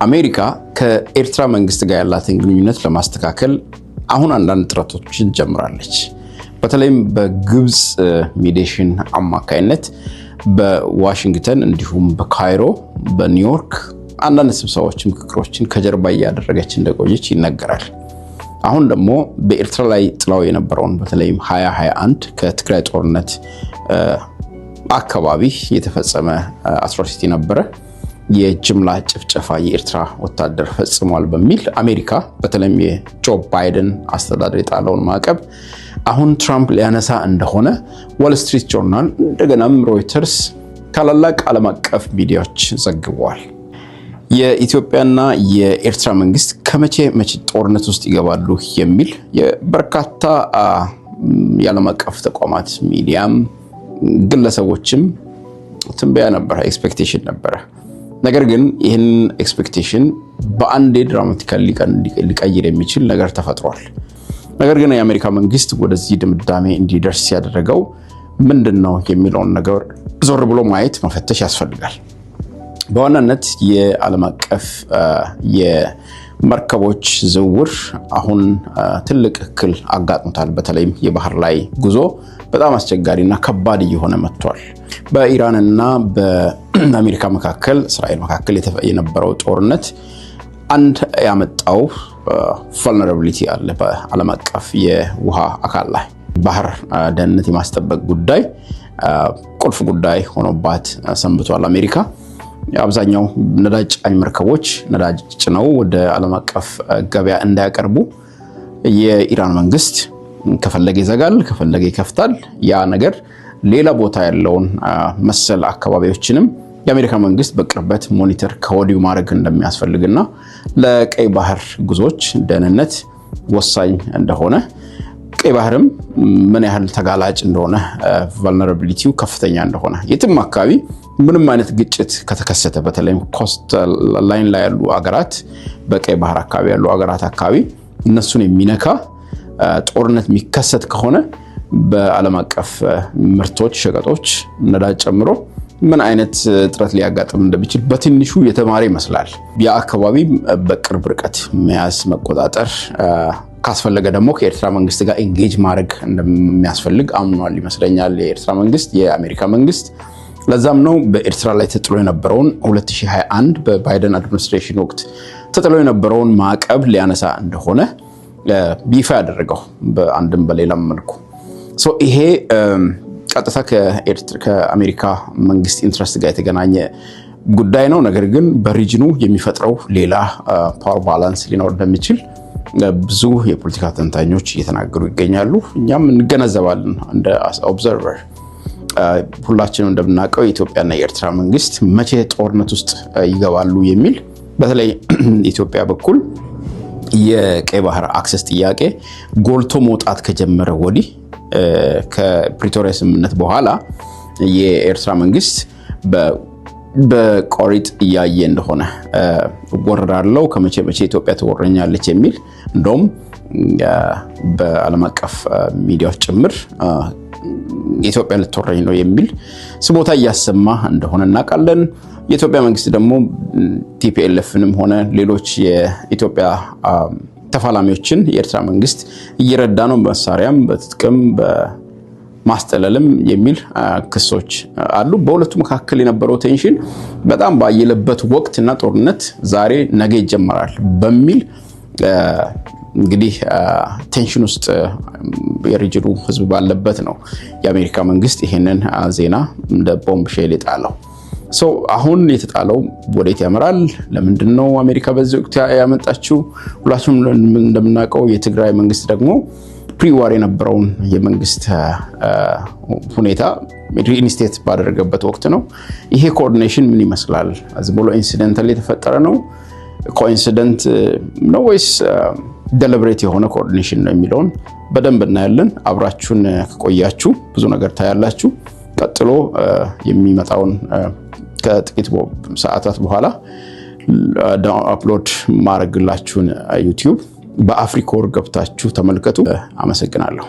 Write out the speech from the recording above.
አሜሪካ ከኤርትራ መንግስት ጋር ያላትን ግንኙነት ለማስተካከል አሁን አንዳንድ ጥረቶችን ጀምራለች። በተለይም በግብጽ ሚዲዬሽን አማካይነት በዋሽንግተን እንዲሁም በካይሮ በኒውዮርክ አንዳንድ ስብሰባዎች ምክክሮችን ከጀርባ እያደረገች እንደቆየች ይነገራል። አሁን ደግሞ በኤርትራ ላይ ጥላው የነበረውን በተለይም 2021 ከትግራይ ጦርነት አካባቢ የተፈጸመ አትሮሲቲ ነበረ። የጅምላ ጭፍጨፋ የኤርትራ ወታደር ፈጽሟል በሚል አሜሪካ በተለይም የጆ ባይደን አስተዳደር የጣለውን ማዕቀብ አሁን ትራምፕ ሊያነሳ እንደሆነ ዋል ስትሪት ጆርናል እንደገናም ሮይተርስ ታላላቅ ዓለም አቀፍ ሚዲያዎች ዘግበዋል። የኢትዮጵያና የኤርትራ መንግስት ከመቼ ጦርነት ውስጥ ይገባሉ የሚል የበርካታ የዓለም አቀፍ ተቋማት ሚዲያም ግለሰቦችም ትንበያ ነበረ፣ ኤክስፔክቴሽን ነበረ። ነገር ግን ይህን ኤክስፔክቴሽን በአንዴ ድራማቲካሊ ሊቀይር የሚችል ነገር ተፈጥሯል። ነገር ግን የአሜሪካ መንግስት ወደዚህ ድምዳሜ እንዲደርስ ያደረገው ምንድነው የሚለውን ነገር ዞር ብሎ ማየት መፈተሽ ያስፈልጋል። በዋናነት የዓለም አቀፍ የመርከቦች ዝውውር አሁን ትልቅ እክል አጋጥሞታል። በተለይም የባህር ላይ ጉዞ በጣም አስቸጋሪና ከባድ እየሆነ መጥቷል። በኢራንና በአሜሪካ መካከል እስራኤል መካከል የነበረው ጦርነት አንድ ያመጣው ቨልነራቢሊቲ አለ። በዓለም አቀፍ የውሃ አካል ላይ ባህር ደህንነት የማስጠበቅ ጉዳይ ቁልፍ ጉዳይ ሆኖባት ሰንብቷል። አሜሪካ አብዛኛው ነዳጅ ጫኝ መርከቦች ነዳጅ ጭነው ወደ ዓለም አቀፍ ገበያ እንዳያቀርቡ የኢራን መንግስት ከፈለገ ይዘጋል፣ ከፈለገ ይከፍታል። ያ ነገር ሌላ ቦታ ያለውን መሰል አካባቢዎችንም የአሜሪካ መንግስት በቅርበት ሞኒተር ከወዲሁ ማድረግ እንደሚያስፈልግና ለቀይ ባህር ጉዞዎች ደህንነት ወሳኝ እንደሆነ ቀይ ባህርም ምን ያህል ተጋላጭ እንደሆነ ቨልነራቢሊቲው ከፍተኛ እንደሆነ የትም አካባቢ ምንም አይነት ግጭት ከተከሰተ በተለይም ኮስት ላይን ላይ ያሉ አገራት በቀይ ባህር አካባቢ ያሉ አገራት አካባቢ እነሱን የሚነካ ጦርነት የሚከሰት ከሆነ በዓለም አቀፍ ምርቶች፣ ሸቀጦች ነዳጅ ጨምሮ ምን አይነት ጥረት ሊያጋጥም እንደሚችል በትንሹ የተማረ ይመስላል። ያ አካባቢ በቅርብ ርቀት መያዝ መቆጣጠር ካስፈለገ ደግሞ ከኤርትራ መንግስት ጋር ኤንጌጅ ማድረግ እንደሚያስፈልግ አምኗል ይመስለኛል የኤርትራ መንግስት፣ የአሜሪካ መንግስት። ለዛም ነው በኤርትራ ላይ ተጥሎ የነበረውን 2021 በባይደን አድሚኒስትሬሽን ወቅት ተጥሎ የነበረውን ማዕቀብ ሊያነሳ እንደሆነ ይፋ ያደረገው በአንድም በሌላም መልኩ። ይሄ ቀጥታ ከአሜሪካ መንግስት ኢንትረስት ጋር የተገናኘ ጉዳይ ነው። ነገር ግን በሪጅኑ የሚፈጥረው ሌላ ፓወር ባላንስ ሊኖር እንደሚችል ብዙ የፖለቲካ ተንታኞች እየተናገሩ ይገኛሉ። እኛም እንገነዘባለን እንደ ኦብዘርቨር። ሁላችንም እንደምናውቀው የኢትዮጵያና የኤርትራ መንግስት መቼ ጦርነት ውስጥ ይገባሉ የሚል በተለይ ኢትዮጵያ በኩል የቀይ ባህር አክሰስ ጥያቄ ጎልቶ መውጣት ከጀመረ ወዲህ ከፕሪቶሪያ ስምምነት በኋላ የኤርትራ መንግስት በቆሪጥ እያየ እንደሆነ ወረራለው ከመቼ ኢትዮጵያ ትወረኛለች የሚል እንደውም በዓለም አቀፍ ሚዲያዎች ጭምር ኢትዮጵያ ልትወረኝ ነው የሚል ስሞታ እያሰማ እንደሆነ እናውቃለን። የኢትዮጵያ መንግስት ደግሞ ቲፒኤልኤፍንም ሆነ ሌሎች የኢትዮጵያ ተፋላሚዎችን የኤርትራ መንግስት እየረዳ ነው በመሳሪያም በትጥቅም በማስጠለልም የሚል ክሶች አሉ። በሁለቱ መካከል የነበረው ቴንሽን በጣም ባየለበት ወቅትና ጦርነት ዛሬ ነገ ይጀምራል በሚል እንግዲህ ቴንሽን ውስጥ የሪጅኑ ህዝብ ባለበት ነው የአሜሪካ መንግስት ይሄንን ዜና እንደ ቦምብ ሼል የጣለው። አሁን የተጣለው ወዴት ያመራል? ለምንድነው አሜሪካ በዚህ ወቅት ያመጣችው? ሁላችሁም እንደምናውቀው የትግራይ መንግስት ደግሞ ፕሪዋር የነበረውን የመንግስት ሁኔታ ሪኢንስቴት ባደረገበት ወቅት ነው። ይሄ ኮኦርዲኔሽን ምን ይመስላል? ዝም ብሎ ኢንሲደንታሊ የተፈጠረ ነው? ኮኢንሲደንት ነው ወይስ ደሊብሬት የሆነ ኮኦርዲኔሽን ነው የሚለውን በደንብ እናያለን። አብራችሁን ከቆያችሁ ብዙ ነገር ታያላችሁ። ቀጥሎ የሚመጣውን ከጥቂት ሰዓታት በኋላ አፕሎድ ማድረግላችሁን ዩቲዩብ በአፍሪኮር ገብታችሁ ተመልከቱ። አመሰግናለሁ።